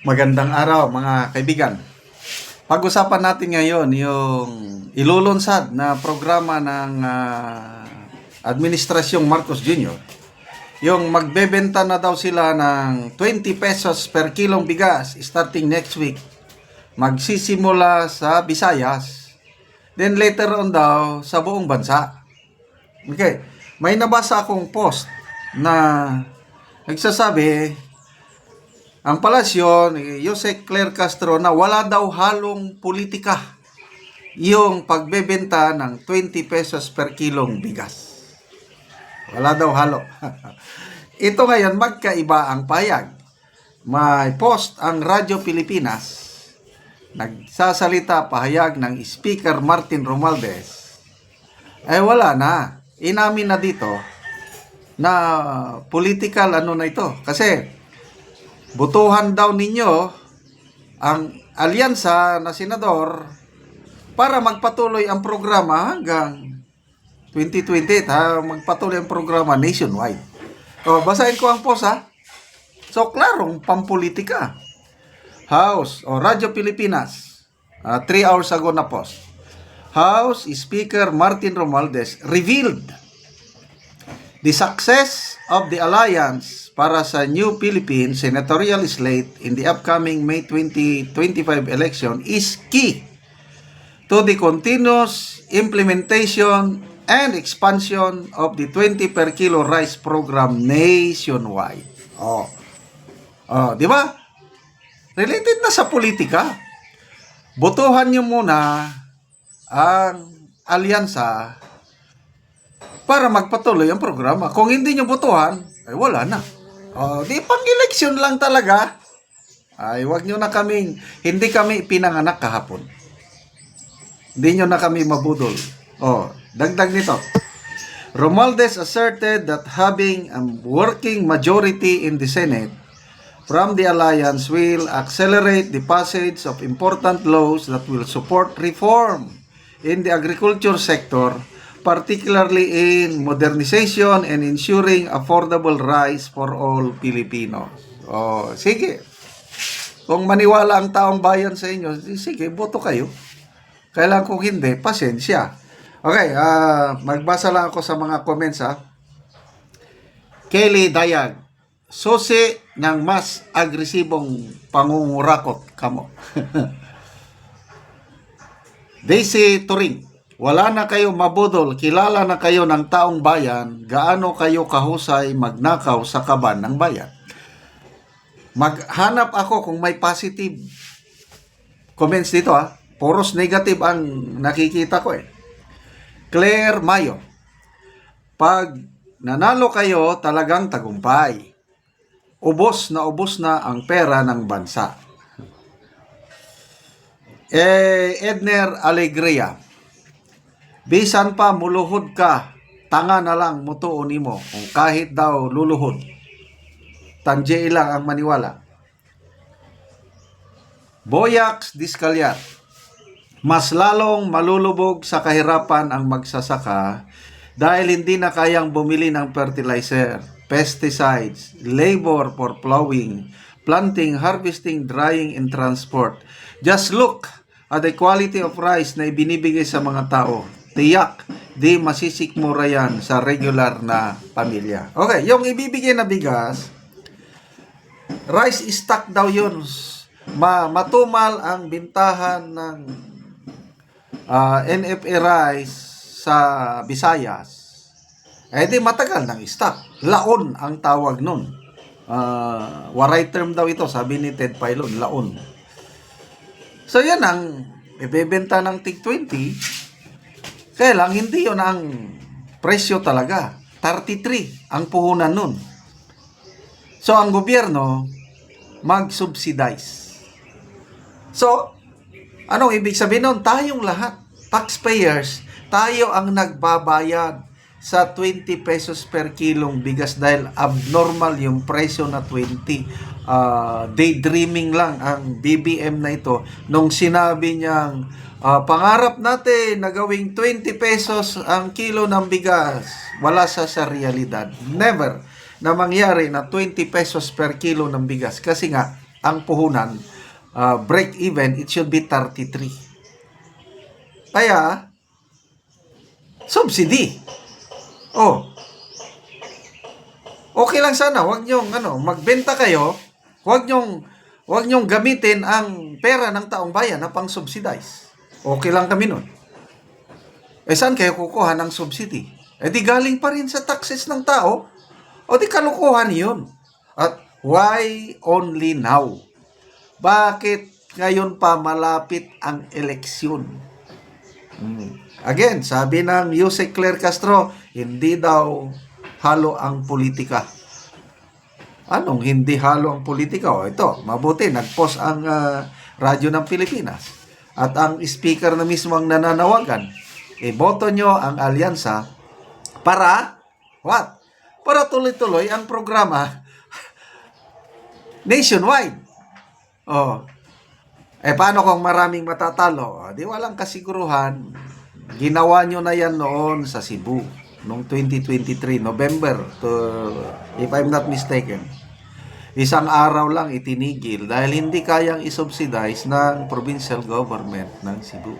Magandang araw mga kaibigan. Pag-usapan natin ngayon yung ilulunsad na programa ng Administrasyong Marcos Jr. Yung magbebenta na daw sila ng 20 pesos per kilong bigas starting next week. Magsisimula sa Visayas. Then later on daw sa buong bansa. Okay. May nabasa akong post na nagsasabi ang palasyo ni Jose Claire Castro na wala daw halong politika yung pagbebenta ng 20 pesos per kilong bigas. Wala daw halo. Ito ngayon magkaiba ang payag. May post ang Radyo Pilipinas. Nagsasalita pahayag ng Speaker Martin Romualdez. Wala na. Inamin na dito na political na ito. Kasi butuhan daw ninyo ang alyansa na senador para magpatuloy ang programa hanggang 2028 magpatuloy ang programa nationwide. Basahin ko ang post So, klarong pampolitika. House o Radyo Pilipinas, 3 hours ago na post. House Speaker Martin Romualdez revealed the success of the alliance para sa New Philippine senatorial slate in the upcoming May 2025 election is key to the continuous implementation and expansion of the 20 per kilo rice program nationwide. Di ba? Related na sa politika. Botohan nyo muna ang alyansa para magpatuloy ang programa. Kung hindi nyo botohan, wala na. Di pang-eleksyon lang talaga. Wag nyo na kaming, hindi kami pinanganak kahapon. Hindi nyo na kami mabudol. Dagdag nito. Romualdez asserted that having a working majority in the Senate from the alliance will accelerate the passage of important laws that will support reform in the agriculture sector, particularly in modernization and ensuring affordable rice for all Filipinos. Sige. Kung maniwala ang taong bayan sa inyo, sige, boto kayo. Kailangan kung hindi, pasensya. Okay, magbasa lang ako sa mga comments Kelly Dayag, susi ng mas agresibong pangungurakot kamo. Daisy Turing, wala na kayo mabudol, kilala na kayo ng taong bayan, gaano kayo kahusay magnakaw sa kaban ng bayan. Maghanap ako kung may positive comments dito Puros negative ang nakikita ko Claire Mayo, pag nanalo kayo talagang tagumpay. Ubos na ang pera ng bansa. Edner Alegria, bisan pa muluhod ka, tanga na lang mutuon nimo kung kahit daw luluhod. Tanje lang ang maniwala. Boyax Discalyar, mas lalong malulubog sa kahirapan ang magsasaka dahil hindi na kayang bumili ng fertilizer, pesticides, labor for plowing, planting, harvesting, drying, and transport. Just look at the quality of rice na ibinibigay sa mga tao. Tiyak, di masisikmura yan sa regular na pamilya. Okay, yung ibibigay na bigas, rice stock daw yun. Matumal ang bintahan ng NFA rice sa Visayas. Di matagal ng stock. Laon ang tawag nun. Waray term daw ito, sabi ni Ted Filon, laon. So yan ang ibebenta ng tig 20. Kaya lang hindi yun ang presyo talaga. 33 ang puhunan nun. So ang gobyerno mag-subsidize. So anong ibig sabihin nun? Tayong lahat, taxpayers, tayo ang nagbabayad sa 20 pesos per kilong bigas dahil abnormal yung presyo na 20. Daydreaming lang ang BBM na ito nung sinabi niyang pangarap natin na gawing 20 pesos ang kilo ng bigas. Wala sa realidad. Never na mangyari na 20 pesos per kilo ng bigas kasi nga ang puhunan, break even, it should be 33. Kaya, subsidy. Oh, okay lang sana, wag nyong magbenta kayo, wag nyong gamitin ang pera ng taong bayan na pang-subsidize. Okay lang kami nun. Saan kayo kukuha ng subsidy? Di galing pa rin sa taxes ng tao. O di kalukuhan yun. At why only now? Bakit ngayon pa malapit ang eleksyon? Again, sabi ng Jose Claire Castro, hindi daw halo ang politika. Anong hindi halo ang politika? O ito, mabuti, nag-post ang Radyo ng Pilipinas. At ang speaker na mismo ang nananawagan, boto nyo ang alyansa para, what? Para tuloy-tuloy ang programa nationwide. Oh. Paano kung maraming matatalo? Di walang kasiguruhan. Ginawa nyo na yan noon sa Cebu, noong 2023, November, if I'm not mistaken. Isang araw lang itinigil dahil hindi kayang isubsidize ng provincial government ng Cebu.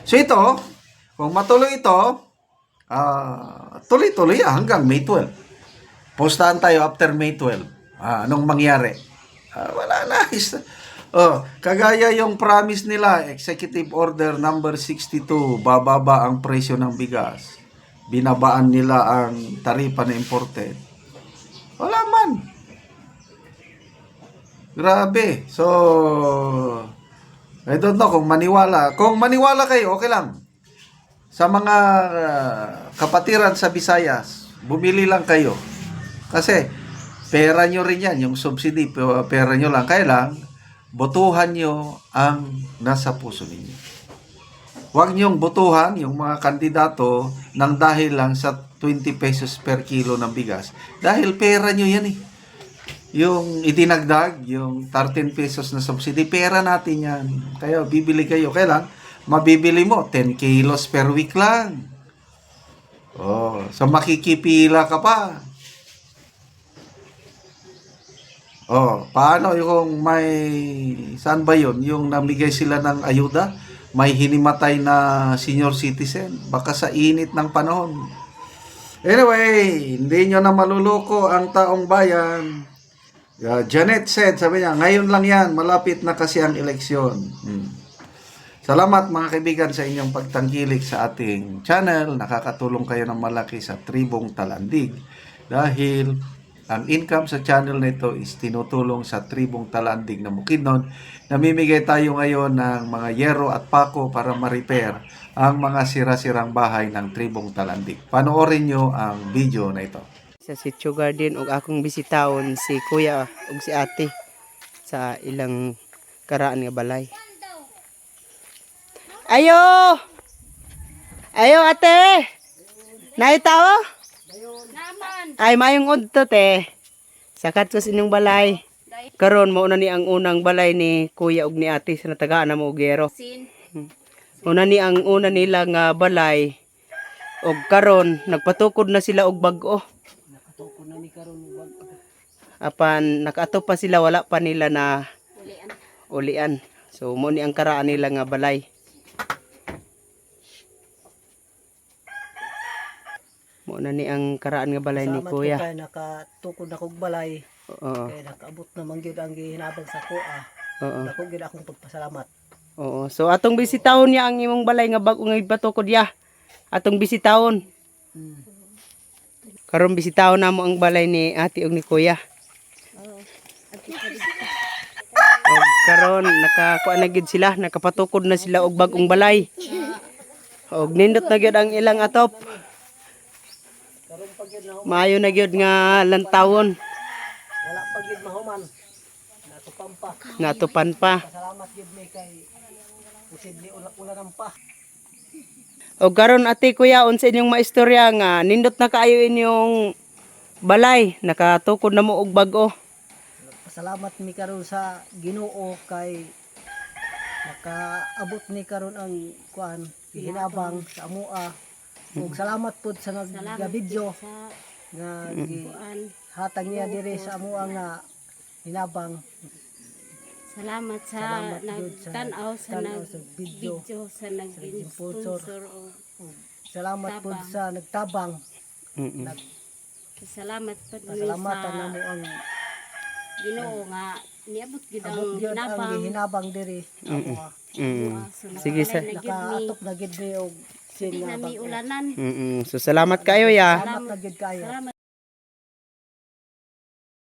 So ito, kung matuloy ito, tuloy-tuloy hanggang May 12. Postahan tayo after May 12. Anong mangyari? Wala na. Kagaya yung promise nila, Executive Order number 62, bababa ang presyo ng bigas. Binabaan nila ang taripa na imported. Wala man. Grabe. So, I don't know kung maniwala. Kung maniwala kayo, okay lang. Sa mga kapatiran sa Visayas, bumili lang kayo. Kasi, pera nyo rin yan, yung subsidy, pera nyo lang. Kaya lang, botohan nyo ang nasa puso ninyo. Huwag nyong botohan yung mga kandidato nang dahil lang sa 20 pesos per kilo ng bigas. Dahil pera nyo yan eh. Yung itinagdag, yung 13 pesos na subsidy, pera natin yan. Kaya bibili kayo. Kaya lang, mabibili mo 10 kilos per week lang. So makikipila ka pa. Paano yung may, saan ba yun? Yung namigay sila ng ayuda, may hinimatay na senior citizen, baka sa init ng panahon. Anyway, hindi nyo na maluluko ang taong bayan. Janet said, sabi niya, ngayon lang yan, malapit na kasi ang eleksyon. Salamat mga kaibigan sa inyong pagtangkilik sa ating channel. Nakakatulong kayo ng malaki sa Tribong Talandig dahil ang income sa channel na ito is tinutulong sa Tribong Talandig na Bukidnon. Namimigay tayo ngayon ng mga yero at pako para ma-repair ang mga sira-sirang bahay ng Tribong Talandig. Panoorin nyo ang video na ito. Sa Sitio Garden ug akong bisitahon si kuya ug si ate sa ilang karaan nga balay. Ayo! Ayo ate! Naitaw? Naman. Ay mayong udto te. Sakat ko sa inyong balay. Karon mao na ni ang unang balay ni kuya ug ni ate sa natagaan na mo ugero. Una ni ang una nila nga balay ug karon nagpatukod na sila og bag-o. Apan nakaato pa sila wala pa nila na ulian. So mo ni ang karaan nila nga balay. Mo na ni ang karaan nga balay ni kuya. Kay nakatukod na kog balay. Oo. Kay nakaabot na man gyud ang gihinabang sa kuha. Oo. Dako gyud akong pagpasalamat. Oo. So atong bisitahon niya ang imong balay nga bag-o nga ipatukod ya. Atong bisitahon. Karon bisitahon namo ang balay ni ate ug ni kuya. Og karon nakakuha na gyud sila, nakapatukod na sila og bag-ong balay. Og nindot na gyud ang ilang atop. Maayo na gyud nga lantawon. Wala pa gyud mahuman. Natupan pa. Natupan pa. Salamat gyud mi kay posible ulan pa. Og karon ate kuya unsa inyong maistorya nga nindot na kaayo inyong balay, nakatukod na mo og bag-o. Pasalamat mi karon sa Ginoo kay nakaabot ni karon ang kuan hinabang sa amoa. Ug salamat pud sa nagga-video nga hatag niya diri sa amoa nga hinabang. Salamat sa Salamat Lord sa nagtanaw sa tanaw sa video. nag-video sa nag-sponsor. Salamat po Tabang. sa nagtabang. Mm-mm. Salamat po Pasalamatan sa namo ang Ginoo nga niabot gid ang abot gyud ang ginabang. gihinabang diri. Amo Sige sa. nakaatok na gid mi og sin Di nga na mi bag. ulanan. So salamat kayo ya. Salamat na gid kayo. Salamat.